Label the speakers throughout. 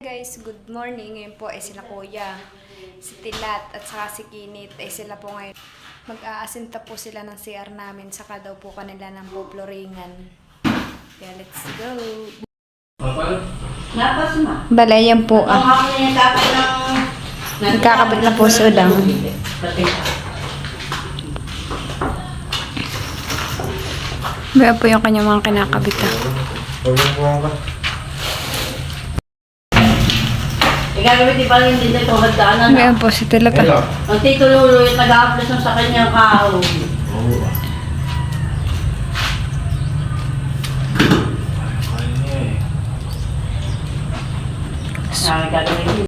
Speaker 1: Guys, good morning. Ngayon po ay sila kuya, si Tilat at saka si Kinit ay sila po ngayon. Mag-aasinta po sila ng CR namin, saka daw po kanila ng poploringan. Kaya let's go. Balay yan po Nagkakabit na po sa udang. Bayan po yung kanyang mga kinakabit.
Speaker 2: Gagawin pa rin din ito, hagdaanan na.
Speaker 1: Ngayon po si Tilat.
Speaker 2: Ang titulo yung nag-a-upload sa kanyang kahon. Gagawin.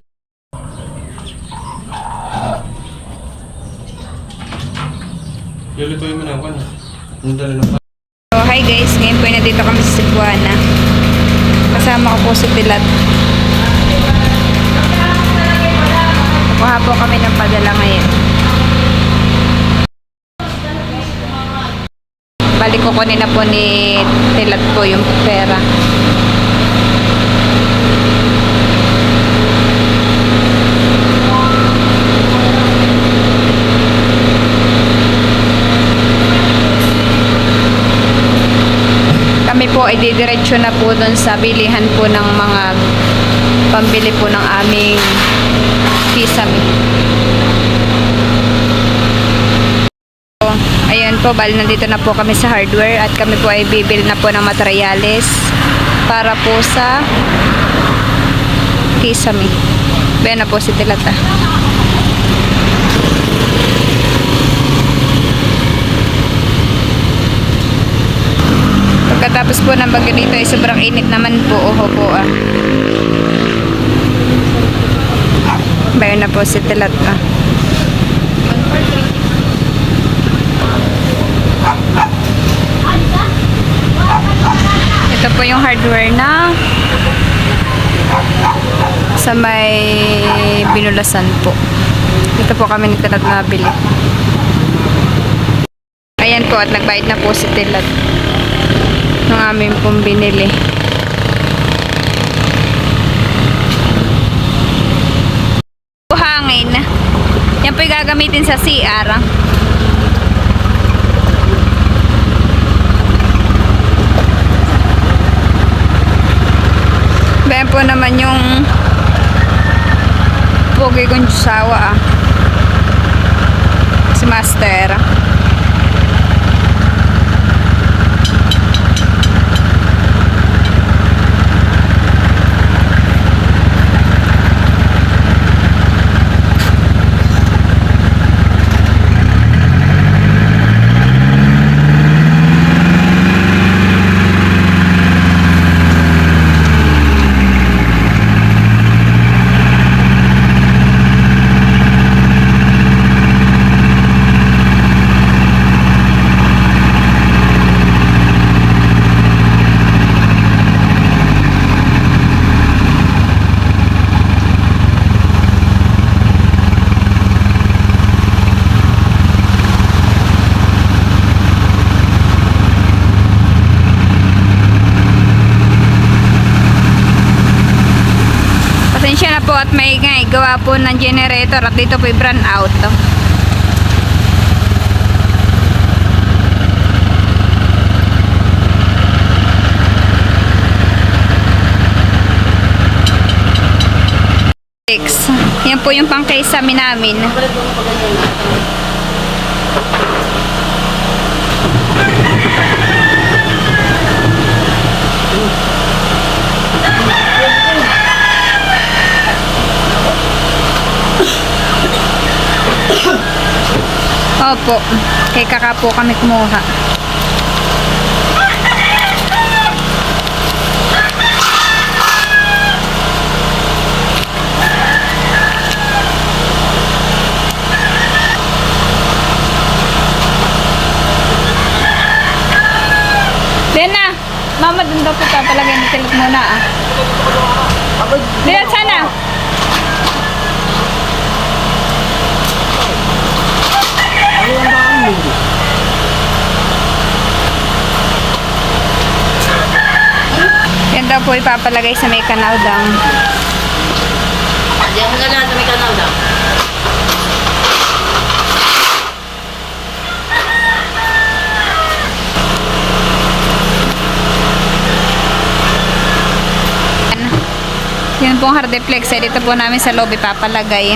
Speaker 3: Lulutuin mo na ako na.
Speaker 1: So, hi guys, ngayon po ay nandito kami sa Cebuana. Kasama ko po si Tilat. Kuha po kami ng padala ngayon. Balik ko kunin na po ni Tilat po yung pera. Kami po ay didiretso na po doon sa bilihan po ng mga pambili po ng aming kisame. So, ayan po, bali nandito na po kami sa hardware at kami po ay bibili na po ng materyales para po sa kisame. Bayan na po si Tilata. Pagkatapos po ng bagyo dito ay sobrang init naman po. Oho po Bayan na po si Tilat Ito po yung hardware na sa may Binulasan po. Ito po kami ni Tilat nabili. Ayan po at nagbayad na po si Tilat ng aming pong binili. Hangin. Yan po yung gagamitin sa CR. Bayan po naman yung pogi kong sawa si Master. Pasensya na po at may gawa po ng generator at dito po i-brand out. Yan po yung pang-kisame namin. Opo, kay kaka po kami kumuha. Dena, mama dun daw po papalagay ni Tilat muna Dena, sana. Yan daw po ipapalagay sa may kanal dam.
Speaker 2: anak.
Speaker 1: Yan pong hardiplex. Dito po namin sa lobby papalagay.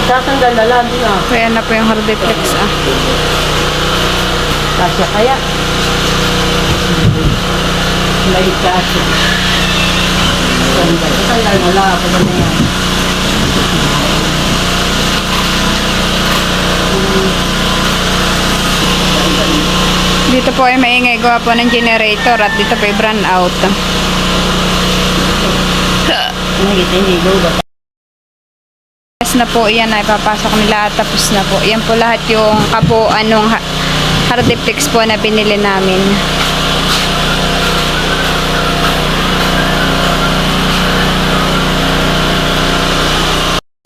Speaker 2: Sasanggal na lang din ah.
Speaker 1: Kaya na po yung hardiplex ah.
Speaker 2: Kasya kaya. May kasya. Sasanggal na lang. Pagod na yan.
Speaker 1: Dito po ay maingay gawa po ng generator at dito po ay brand out.
Speaker 2: Nakikita hindi ba?
Speaker 1: Tapos na po yan ay papasok nila at tapos na po. Yan po lahat yung kabuuan ng hardiplex po na pinili namin.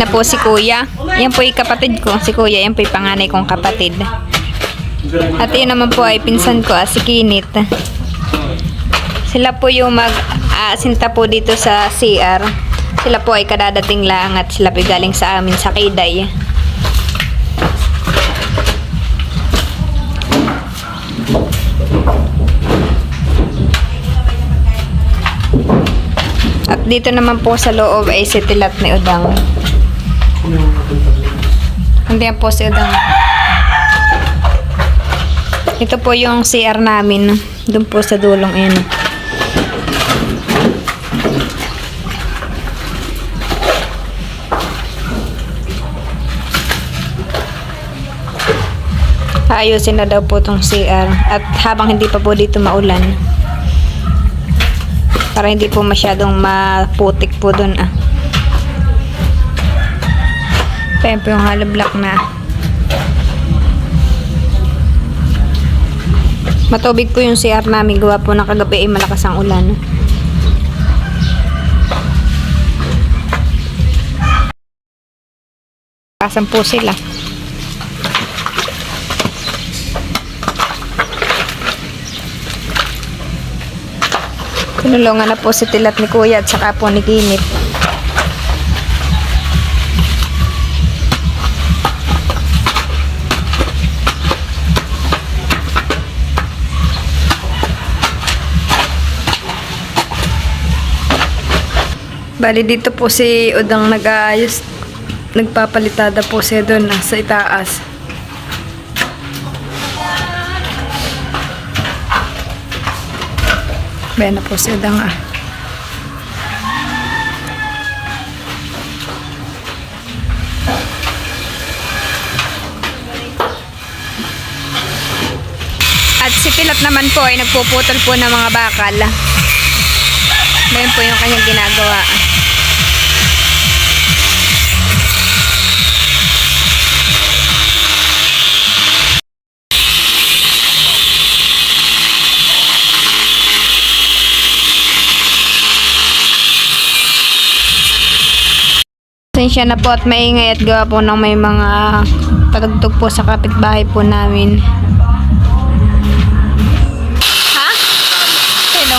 Speaker 1: Na po si Kuya. Yan po yung kapatid ko. Si Kuya, yan po yung panganay kong kapatid. At yun naman po ay pinsan ko, si Kinit. Sila po yung mag-aasinta po dito sa CR. Sila po ay kadadating lang at sila po galing sa amin sa Kiday. At dito naman po sa loob ay si Tilat ni Udang. Andiyan po si Udang. Ito po yung CR namin. Doon po sa dulong yan. Ayusin na daw po itong CR. At habang hindi pa po dito maulan. Para hindi po masyadong maputik po doon ah. Ayan po yung hollow block na. Matubig po yung CR namin. Gawa po ng kagabi ay malakas ang ulan. Kasan po sila. Tinulungan na po si Tilat ni Kuya at saka po ni Kinit. Bali dito po si Udang nag-aayos. Nagpapalitada po siya doon sa itaas. Bayan na po si Udang ah. At si Tilat naman po ay nagpuputol po ng mga bakal. Bayan po yung kanyang ginagawa. Pasensya na po at maingay at gawa po ng may mga patugtog po sa kapitbahay po namin. Ha? Sino?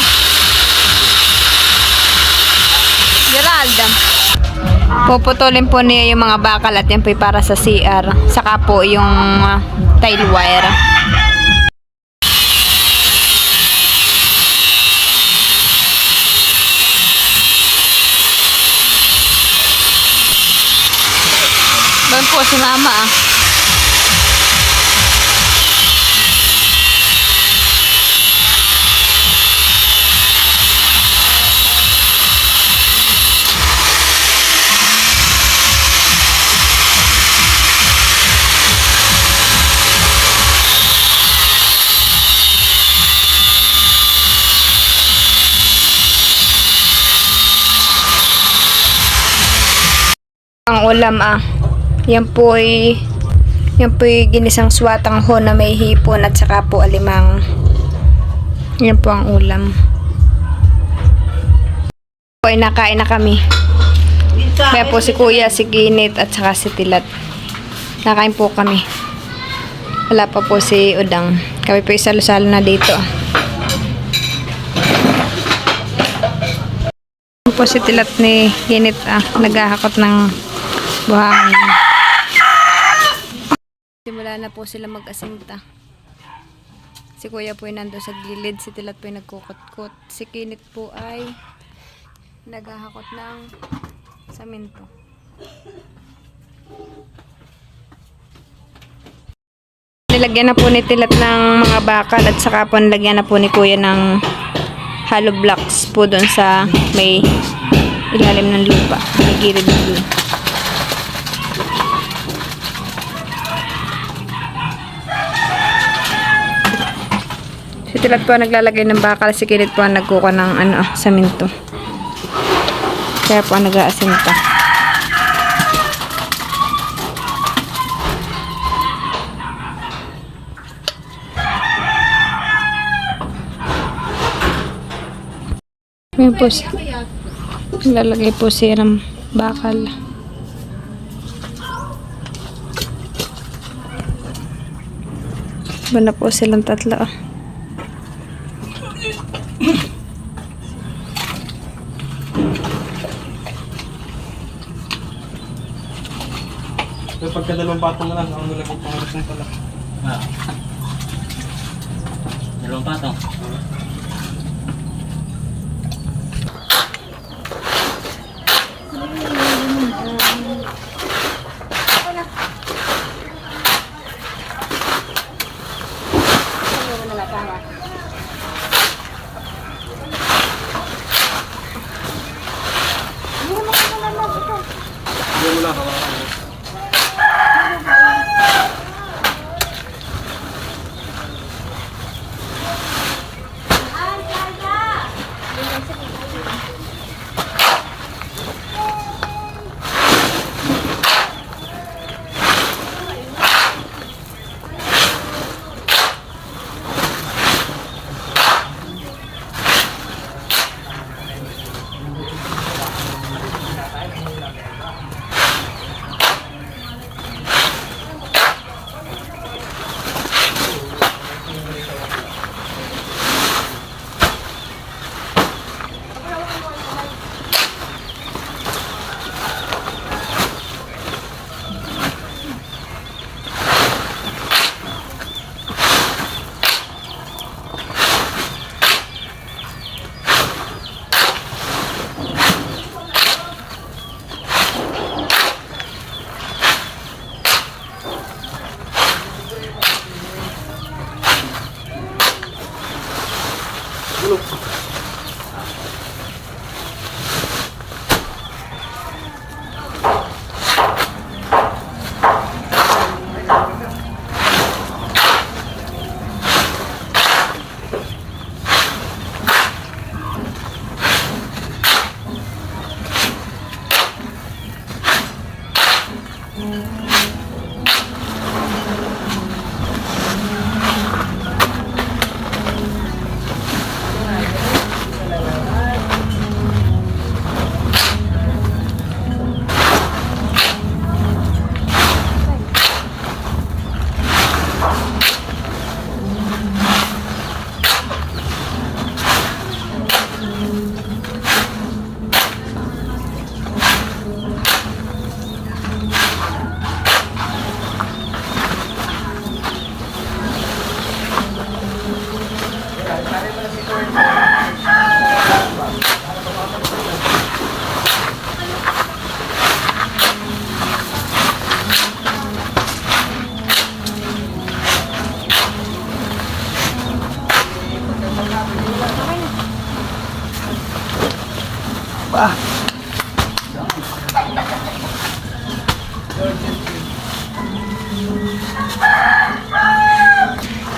Speaker 1: Gerald. Puputulin po niya yung mga bakal at yan po para sa CR. Saka po yung tile wire. Doon po si Mama ah. Ang ulam ah. Yan po ay ginisang swatang ho na may hipon at saka po alimang. Yan po ang ulam. Po ay nakain na kami. Kaya po si Kuya, si Kinit at saka si Tilat. Nakain po kami. Wala pa po si Udang. Kami po isalo-salo na dito. Yan po si Tilat ni Kinit naghahakot ng buhangin. Simula na po sila mag-asinta. Si Kuya po ay nandun sa gilid, si Tilat po ay nagkukot-kot. Si Kinit po ay naghahakot ng saminto. Nilagyan na po ni Tilat ng mga bakal at saka po nilagyan na po ni Kuya ng hollow blocks po doon sa may ilalim ng lupa, may gilid ng lupa. Si Tilat po naglalagay ng bakal, si Kinit po ang nagkuha ng saminto. Kaya po nag-aasinta. Ayan po lalagay po siya ng bakal. Iba na po silang tatlo.
Speaker 3: So, pagkadalawang patong na lang, ako nilagay pangalas ng pala.
Speaker 2: Dalawang patong.
Speaker 3: Hindi mo lang hawakan.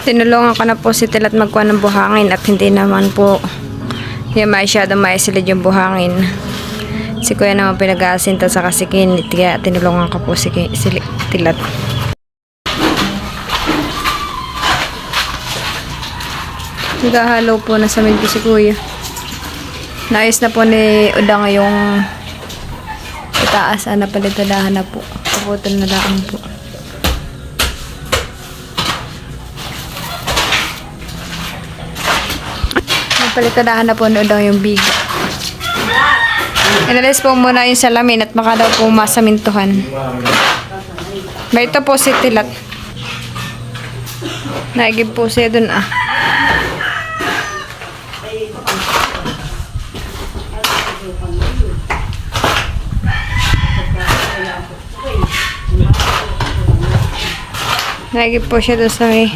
Speaker 1: Tinulungan ko na po si Tilat magkuha ng buhangin at hindi naman po yung masyadong maisilid yung buhangin. Si Kuya naman pinag-aasinta sa kasikinit kaya tinulungan ko po si Tilat. Naghahalo po na sa ko si Kuya. Naayos na po ni Udang yung itaas na palitadahan na po. Kaputol na lang po. Palitadahan na po ni Udang yung biga. Inalis po muna yung salamin at baka daw po masamintuhan. May ito po si Tilat. Naigib po siya dun ah. Naigib po siya dun sa may...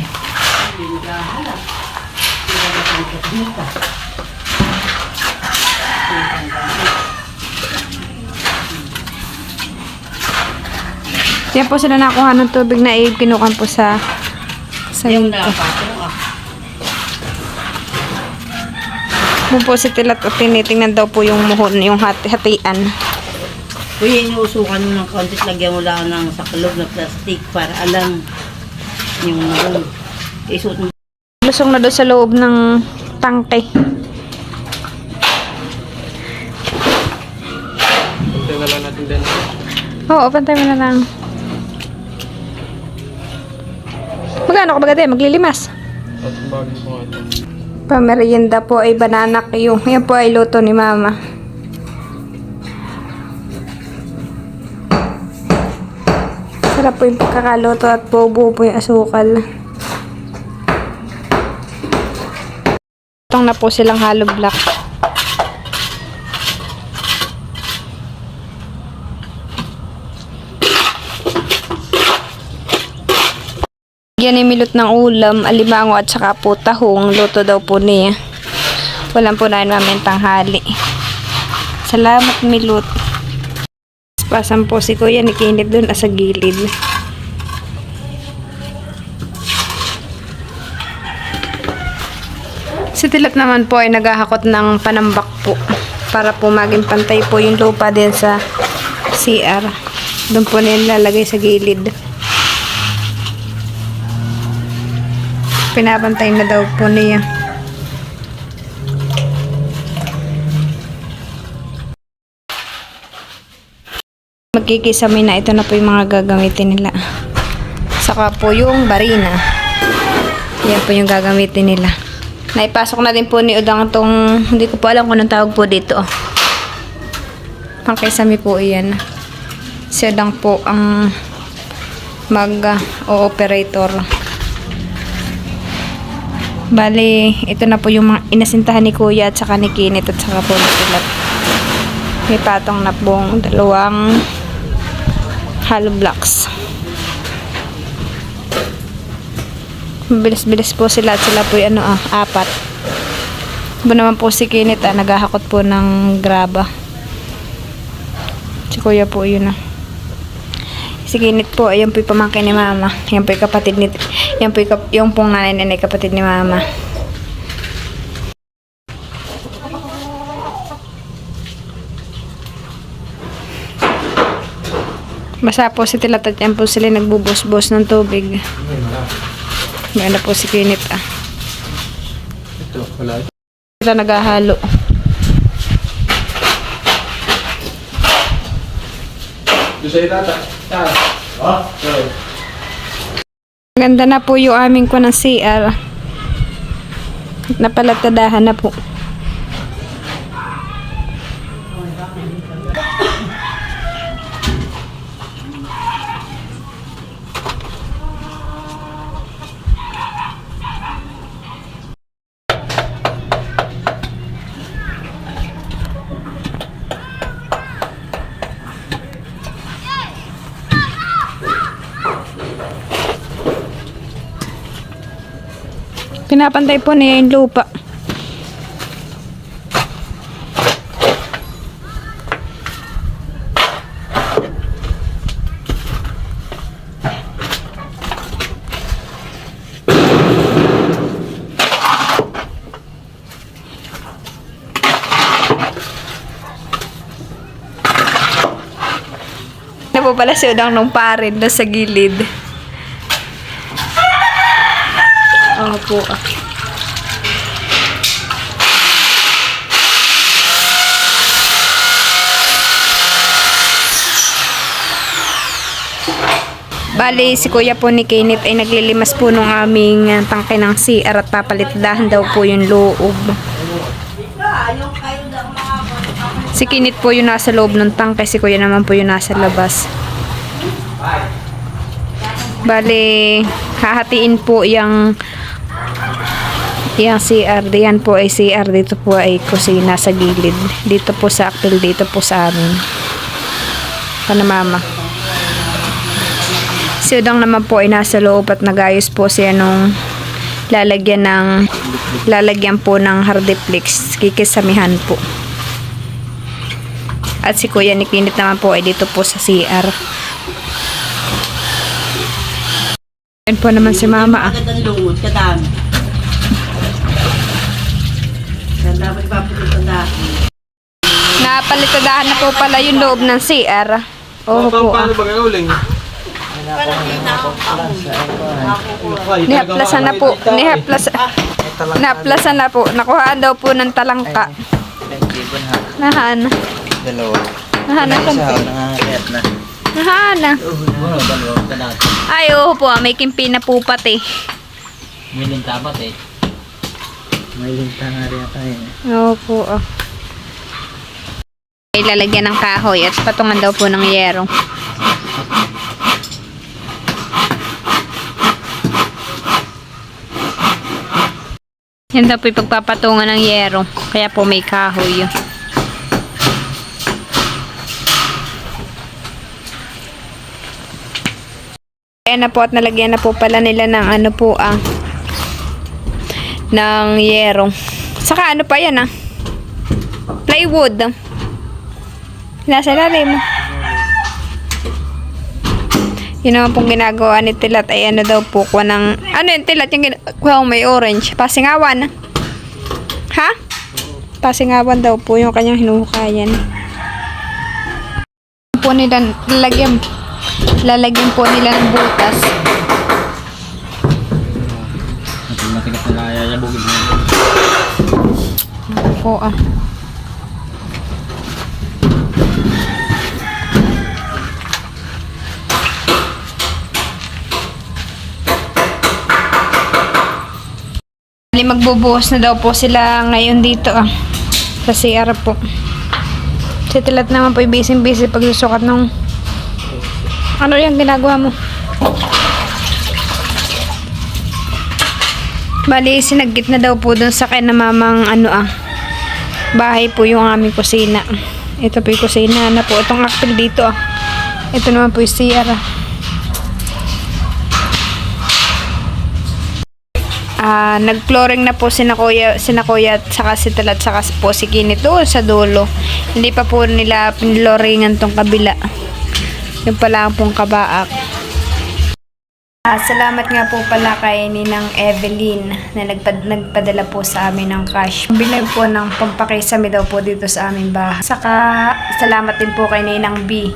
Speaker 1: Yan po sila nakuha ng tubig na kinukan po sa
Speaker 2: Yung
Speaker 1: minto.
Speaker 2: nakapatong
Speaker 1: Doon po si Tilat at tinitingnan daw po yung muhon, yung hatian.
Speaker 2: Uy, inuusukan mo ng konti, lagyan mo lang ng saklog na plastic para alam yung isuot mo.
Speaker 1: Lusong na doon sa loob ng tangke.
Speaker 3: Pantay na lang natin din.
Speaker 1: Oo, pantay mo na lang. Magano ka ba gade? Maglilimas.
Speaker 3: At bagay po nga ito.
Speaker 1: Pamerienda po ay banana kayo. Yan po ay luto ni Mama. Sarap po yung pagkakaluto at buo-buo po yung asukal. Itong na po silang hollow block. Yan ay milot ng ulam, alimango at saka po tahong. Luto daw po niya. Walang po na namin tanghali. Salamat milot. Pasan po si Kuya ni Kinit dun sa gilid. Si Tilat naman po ay naghahakot ng panambak po. Para po maging pantay po yung lupa din sa CR. Doon po nilalagay sa gilid. Pinapantay na daw po niya. Magkikisami na, ito na po yung mga gagamitin nila. Saka po yung barina. Yan po yung gagamitin nila. Naipasok na din po ni Udang itong, hindi ko po alam kung anong tawag po dito. Pangkisami po iyan. Si Udang po ang mag-operator. Bali, ito na po yung mga inasintahan ni Kuya at saka ni Kinit at saka po ni Tilat. May patong na pong dalawang hollow blocks. Bilis-bilis po sila at sila po yung apat. Iba naman po si Kinit naghahakot po ng graba. Si Kuya po yun Si Kinit po, ayun po yung pamangkin ni Mama. Yan po yung kapatid ni... Yan po yung pong nanay kapatid ni Mama. Basa po si Tilat at yan po sila nagbubos-bos ng tubig. May po si Kinit
Speaker 3: Ito, wala.
Speaker 1: Ito naghahalo.
Speaker 3: Doon sa itata. Ah, sorry.
Speaker 1: Ganda na po yung aming ko ng CR. Napalatadahan na po. Pinapantay po niya yung lupa. Na po pala si Udang nung parin na sa gilid. Opo. Bali, si Kuya po ni Kinit ay naglilimas po nung aming tangke ng CR at papalitdahan daw po yung loob. Si Kinit po yung nasa loob ng tangke, si Kuya naman po yung nasa labas. Bale, hahatiin po yung CR. Diyan po ay CR. Dito po ay kusina sa gilid. Dito po sa aktil. Dito po sa amin. Panamama. Si Udang naman po ay nasa loob at nagayos po siya nung lalagyan po ng hardiplex. Kikisamihan po. At si Kuya ni Kinit naman po ay dito po sa CR. Yan po naman si Mama.
Speaker 2: Agad ang lungod, kadami. Dapat papulit dati.
Speaker 1: Napalitadahan na po pala yung loob ng CR. Oo po.
Speaker 3: Paano ba gagawin?
Speaker 1: Nihaplasan na po. Nihaplasan na po. Nakuhaan daw po ng talangka. Nahaan. Nahaan na konti. Nahaan na. Ay, oo po. May kimpi na po pati.
Speaker 2: May linta ba eh? May linta nga rin tayo.
Speaker 1: Oo po. Ilalagyan ng kahoy at patungan daw po ng yero. Yan daw po yung pagpapatungan ng yero. Kaya po may kahoy. Ayan na po at nalagyan na po pala nila ng ano po ng yero. Saka ano pa yan plywood. Nasa lalim. Yun naman pong ginagawa ni Tilat ay ano daw po kuha ng ano yung Tilat yung ginagawa may orange. Pasingawan. Ha? Pasingawan daw po yung kanyang hinuhukayan. Po nila lalagyan po nila ng butas.
Speaker 2: Matigas na kaya yabugin mo.
Speaker 1: Po magbubuhos na daw po sila ngayon dito sa CR po. Si Tilat naman po busy pagsusukat ng ano yung ginagawa mo. Bali sinagit na daw po dun sa kinamamang bahay po yung aming kusina. Ito po yung kusina na po. Itong aktil dito Ito naman po yung CR nag-flooring na po sina kuya at saka si Tilat saka po si Kinit doon sa dulo. Hindi pa po nila pinlooringan tong kabila. Yung pala pong kabaak. Salamat nga po pala kay Ninang Evelyn na nagpadala po sa amin ng cash. Bilay po ng pampakisami daw po dito sa aming bahay. Saka salamat din po kay Ninang B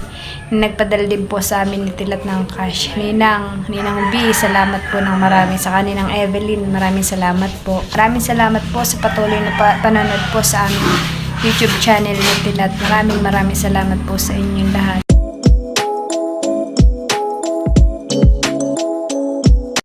Speaker 1: na nagpadala din po sa amin ni Tilat ng cash. Ninang B, salamat po ng marami. Saka Ninang Evelyn, maraming salamat po. Maraming salamat po sa patuloy na panonood po sa aming YouTube channel ni Tilat. Maraming salamat po sa inyong lahat.